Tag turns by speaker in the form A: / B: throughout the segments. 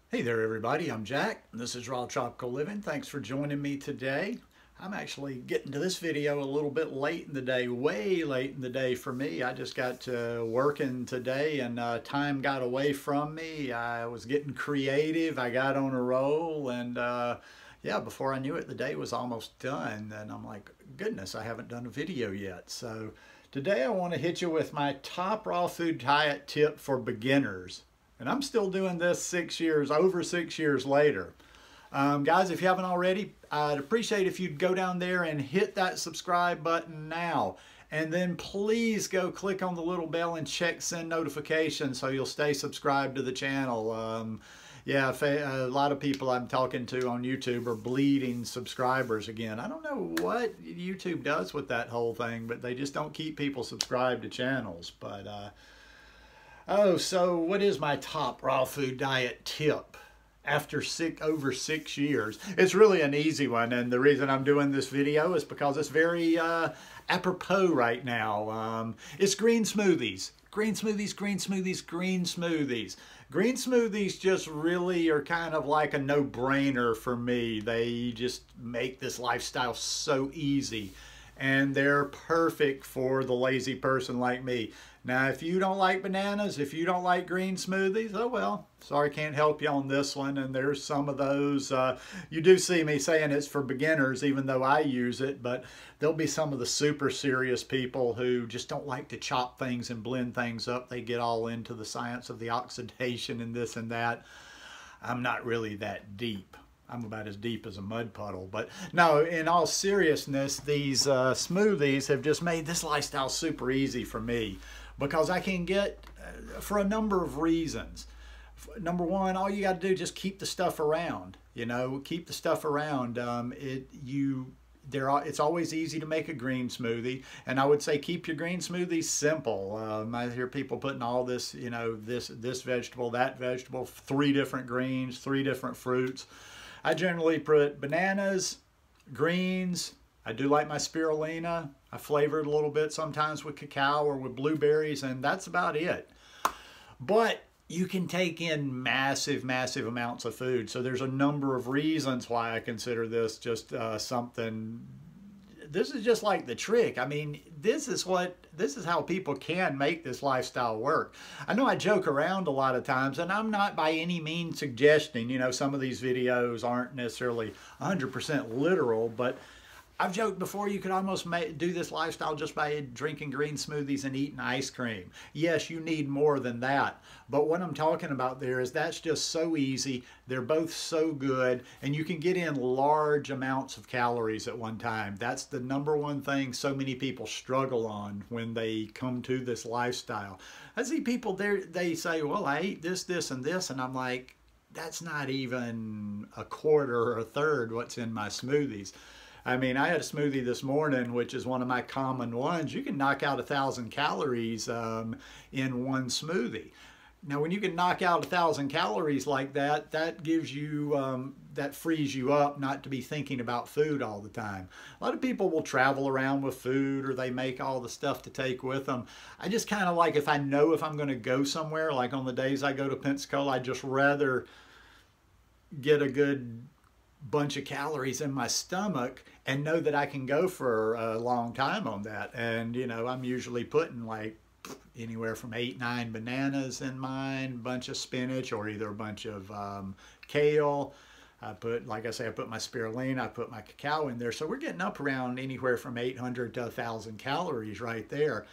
A: Hey there everybody, I'm Jack. This is Raw Tropical Living. Thanks for joining me today. I'm actually getting to this video a little bit late in the day, way late in the day for me. I just got to working today and time got away from me. I was getting creative, I got on a roll, and yeah, before I knew it the day was almost done, and I'm like, goodness, I haven't done a video yet. So today I want to hit you with my top raw food diet tip for beginners. And I'm still doing this 6 years, over 6 years later. Guys, if you haven't already, I'd appreciate if you'd go down there and hit that subscribe button now. And then please go click on the little bell and check send notifications so you'll stay subscribed to the channel. Yeah, a lot of people I'm talking to on YouTube are bleeding subscribers again. I don't know what YouTube does with that whole thing, but they just don't keep people subscribed to channels. But oh, so what is my top raw food diet tip after over 6 years? It's really an easy one, and the reason I'm doing this video is because it's very apropos right now. It's green smoothies. Green smoothies, green smoothies, green smoothies. Green smoothies just really are kind of like a no-brainer for me. They just make this lifestyle so easy, and they're perfect for the lazy person like me. Now, if you don't like bananas, if you don't like green smoothies, oh well, sorry, can't help you on this one. And there's some of those, you do see me saying it's for beginners, even though I use it, but there'll be some of the super serious people who just don't like to chop things and blend things up. They get all into the science of the oxidation and this and that. I'm not really that deep. I'm about as deep as a mud puddle. But no, in all seriousness, these smoothies have just made this lifestyle super easy for me, because I can get, for a number of reasons. Number one, all you got to do is just keep the stuff around. You know, keep the stuff around. It's always easy to make a green smoothie, and I would say keep your green smoothies simple. I hear people putting all this, you know, this vegetable, that vegetable, 3 different greens, 3 different fruits. I generally put bananas, greens. I do like my spirulina. I flavor it a little bit sometimes with cacao or with blueberries, and that's about it. But you can take in massive, massive amounts of food. So there's a number of reasons why I consider this just something. This is just like the trick. I mean, this is how people can make this lifestyle work. I know I joke around a lot of times, and I'm not by any means suggesting, you know, some of these videos aren't necessarily 100% literal, but I've joked before you could almost do this lifestyle just by drinking green smoothies and eating ice cream. Yes, you need more than that. But what I'm talking about there is that's just so easy. They're both so good, and you can get in large amounts of calories at one time. That's the number one thing so many people struggle on when they come to this lifestyle. I see people there, they say, well, I ate this, this, and this, and I'm like, that's not even a quarter or a third what's in my smoothies. I mean, I had a smoothie this morning, which is one of my common ones. You can knock out 1,000 calories in one smoothie. Now, when you can knock out 1,000 calories like that, that gives you, that frees you up not to be thinking about food all the time. A lot of people will travel around with food, or they make all the stuff to take with them. I just kind of like, if I know if I'm going to go somewhere, like on the days I go to Pensacola, I'd just rather get a good bunch of calories in my stomach and know that I can go for a long time on that. And you know, I'm usually putting like anywhere from 8-9 bananas in mine, a bunch of spinach, or either a bunch of kale. I put, like I say, I put my spirulina, I put my cacao in there. So we're getting up around anywhere from 800 to 1,000 calories right there.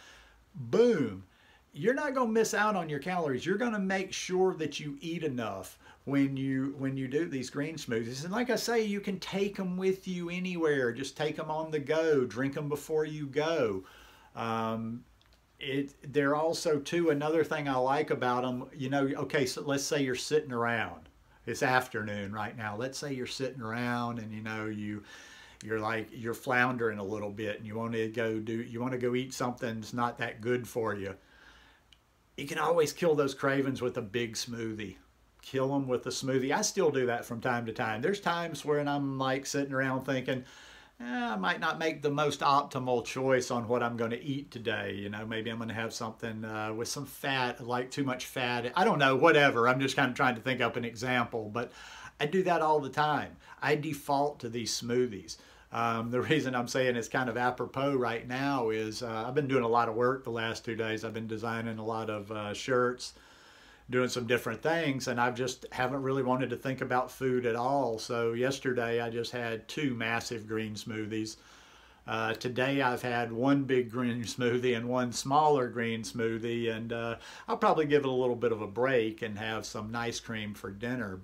A: Boom. You're not going to miss out on your calories. You're going to make sure that you eat enough when you do these green smoothies. And like I say, you can take them with you anywhere. Just take them on the go. Drink them before you go. They're also, too, another thing I like about them, you know, okay, so let's say you're sitting around. It's afternoon right now. Let's say you're sitting around and, you know, you're floundering a little bit, and you want to go eat something that's not that good for you. You can always kill those cravings with a big smoothie. Kill them with a smoothie. I still do that from time to time. There's times when I'm like sitting around thinking, I might not make the most optimal choice on what I'm going to eat today. You know, maybe I'm going to have something with some fat, like too much fat. I don't know, whatever. I'm just kind of trying to think up an example, but I do that all the time. I default to these smoothies. The reason I'm saying it's kind of apropos right now is I've been doing a lot of work the last 2 days. I've been designing a lot of shirts, doing some different things, and I just haven't really wanted to think about food at all. So yesterday I just had 2 massive green smoothies. Today I've had 1 big green smoothie and 1 smaller green smoothie, and I'll probably give it a little bit of a break and have some ice cream for dinner.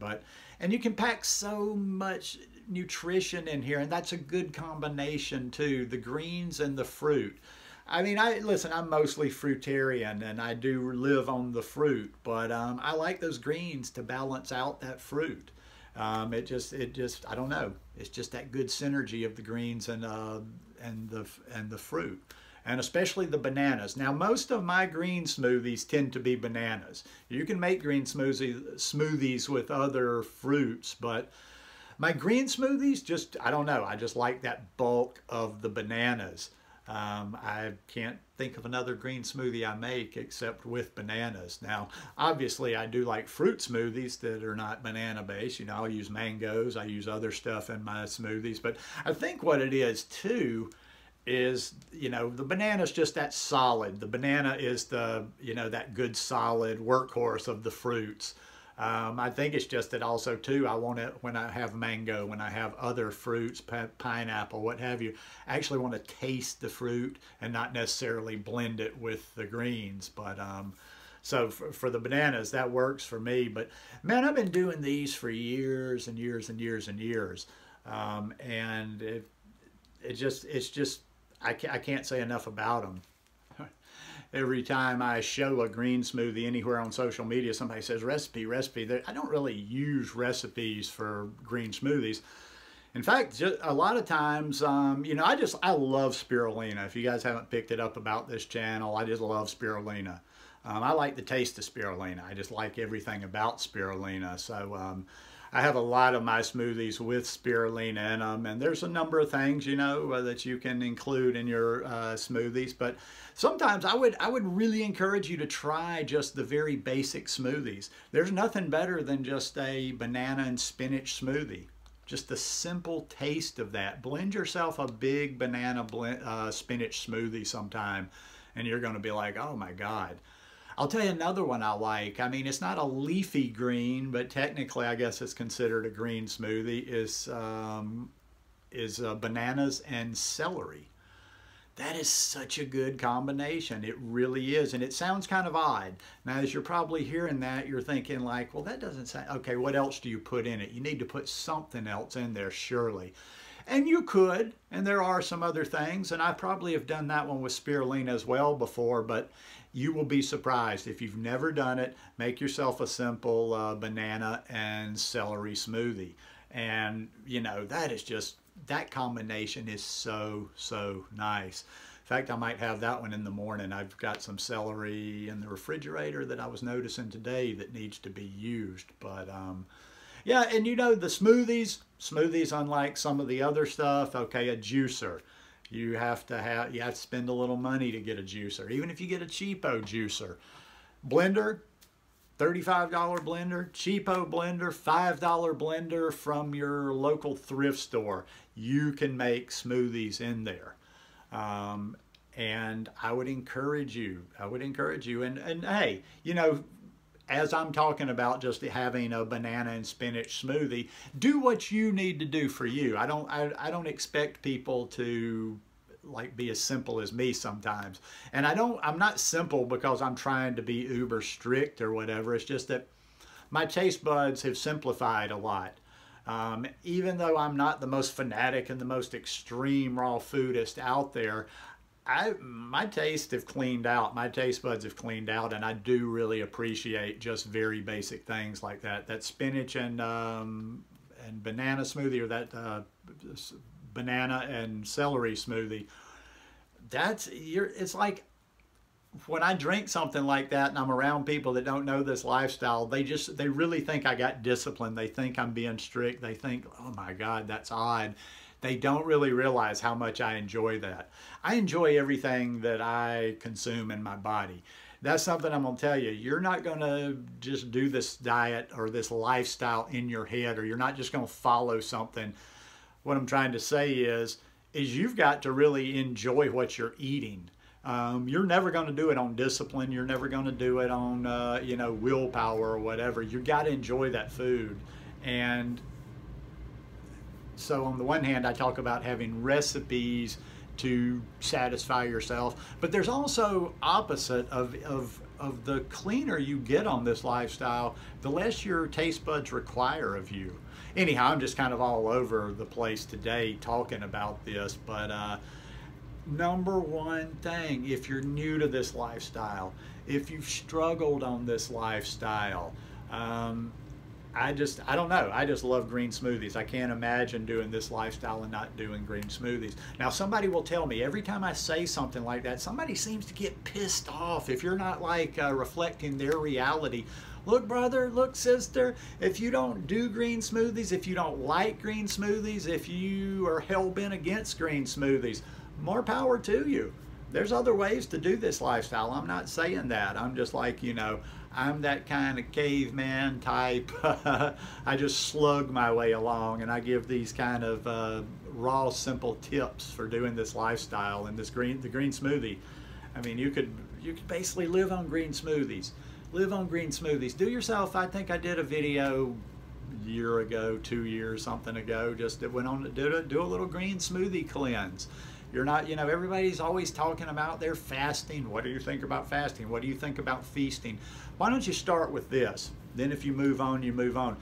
A: And you can pack so much nutrition in here, and that's a good combination too, the greens and the fruit. I mean, listen, I'm mostly fruitarian and I do live on the fruit, but I like those greens to balance out that fruit. It just, I don't know. It's just that good synergy of the greens and the fruit, and especially the bananas. Now, most of my green smoothies tend to be bananas. You can make green smoothies with other fruits, but my green smoothies just, I don't know. I just like that bulk of the bananas. I can't think of another green smoothie I make except with bananas. Now, obviously, I do like fruit smoothies that are not banana based. You know, I'll use mangoes, I use other stuff in my smoothies. But I think what it is too is, you know, the banana is just that solid. The banana is the, you know, that good solid workhorse of the fruits. I think it's just that also too, I want it when I have mango, when I have other fruits, pineapple, what have you, I actually want to taste the fruit and not necessarily blend it with the greens. But so for the bananas, that works for me. But man, I've been doing these for years and years and years and years. And it's just, I can't say enough about them. Every time I show a green smoothie anywhere on social media, somebody says recipe. I don't really use recipes for green smoothies. In fact, just a lot of times, you know, I love spirulina. If you guys haven't picked it up about this channel, I just love spirulina. I like the taste of spirulina. I just like everything about spirulina. So I have a lot of my smoothies with spirulina in them, and there's a number of things, you know, that you can include in your smoothies. But sometimes I would really encourage you to try just the very basic smoothies. There's nothing better than just a banana and spinach smoothie. Just the simple taste of that. Blend yourself a big banana spinach smoothie sometime, and you're going to be like, oh my God. I'll tell you another one I like. I mean, it's not a leafy green, but technically I guess it's considered a green smoothie, is bananas and celery. That is such a good combination. It really is. And it sounds kind of odd. Now, as you're probably hearing that, you're thinking like, well, that doesn't sound, okay, what else do you put in it? You need to put something else in there, surely. And you could, and there are some other things, and I probably have done that one with spirulina as well before, but you will be surprised. If you've never done it, make yourself a simple banana and celery smoothie. And, you know, that is just, that combination is so, so nice. In fact, I might have that one in the morning. I've got some celery in the refrigerator that I was noticing today that needs to be used. But, yeah, and you know, the smoothies, unlike some of the other stuff, okay, a juicer. You have to spend a little money to get a juicer, even if you get a cheapo juicer. Blender, $35 blender, cheapo blender, $5 blender from your local thrift store. You can make smoothies in there. And I would encourage you, and hey, you know, as I'm talking about just having a banana and spinach smoothie, do what you need to do for you. I don't expect people to like be as simple as me sometimes. And I'm not simple because I'm trying to be uber strict or whatever. It's just that my taste buds have simplified a lot. Even though I'm not the most fanatic and the most extreme raw foodist out there, my tastes have cleaned out. My taste buds have cleaned out, and I do really appreciate just very basic things like that. That spinach and banana smoothie, or that banana and celery smoothie. It's like when I drink something like that and I'm around people that don't know this lifestyle, they really think I got discipline. They think I'm being strict. They think, oh my God, that's odd. They don't really realize how much I enjoy that. I enjoy everything that I consume in my body. That's something I'm going to tell you. You're not going to just do this diet or this lifestyle in your head, or you're not just going to follow something. What I'm trying to say is you've got to really enjoy what you're eating. You're never going to do it on discipline. You're never going to do it on, willpower or whatever. You got to enjoy that food. And so on the one hand, I talk about having recipes to satisfy yourself, but there's also opposite of the cleaner you get on this lifestyle, the less your taste buds require of you. Anyhow, I'm just kind of all over the place today talking about this, but number one thing, if you're new to this lifestyle, if you've struggled on this lifestyle, I don't know. I just love green smoothies. I can't imagine doing this lifestyle and not doing green smoothies. Now, somebody will tell me, every time I say something like that, somebody seems to get pissed off if you're not like reflecting their reality. Look, brother, look, sister, if you don't do green smoothies, if you don't like green smoothies, if you are hell-bent against green smoothies, more power to you. There's other ways to do this lifestyle. I'm not saying that. I'm just like, I'm that kind of caveman type. I just slug my way along, and I give these kind of raw, simple tips for doing this lifestyle. And the green smoothie, I mean, you could basically live on green smoothies. Live on green smoothies. Do yourself. I think I did a video a year ago, 2 years, something ago. Just it went on to do a little green smoothie cleanse. You're not, everybody's always talking about their fasting. What do you think about fasting? What do you think about feasting? Why don't you start with this? Then if you move on, you move on.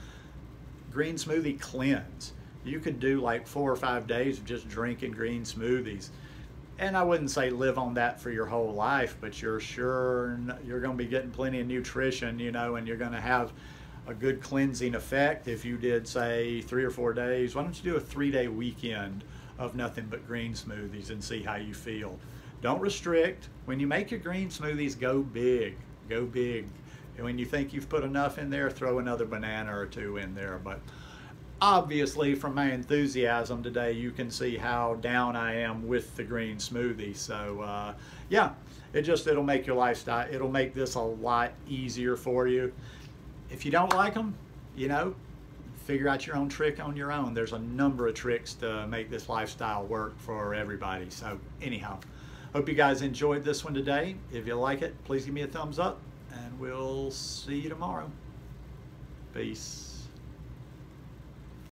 A: Green smoothie cleanse. You could do like 4 or 5 days of just drinking green smoothies. And I wouldn't say live on that for your whole life, but you're sure you're going to be getting plenty of nutrition, and you're going to have a good cleansing effect if you did, say, 3 or 4 days. Why don't you do a 3-day weekend of nothing but green smoothies and see how you feel? Don't restrict. When you make your green smoothies, go big. Go big. And when you think you've put enough in there, throw another banana or 2 in there. But obviously, from my enthusiasm today, you can see how down I am with the green smoothie. So yeah, it'll make your lifestyle, it'll make this a lot easier for you. If you don't like them, figure out your own trick on your own. There's a number of tricks to make this lifestyle work for everybody. So anyhow, hope you guys enjoyed this one today. If you like it, please give me a thumbs up, and we'll see you tomorrow. Peace.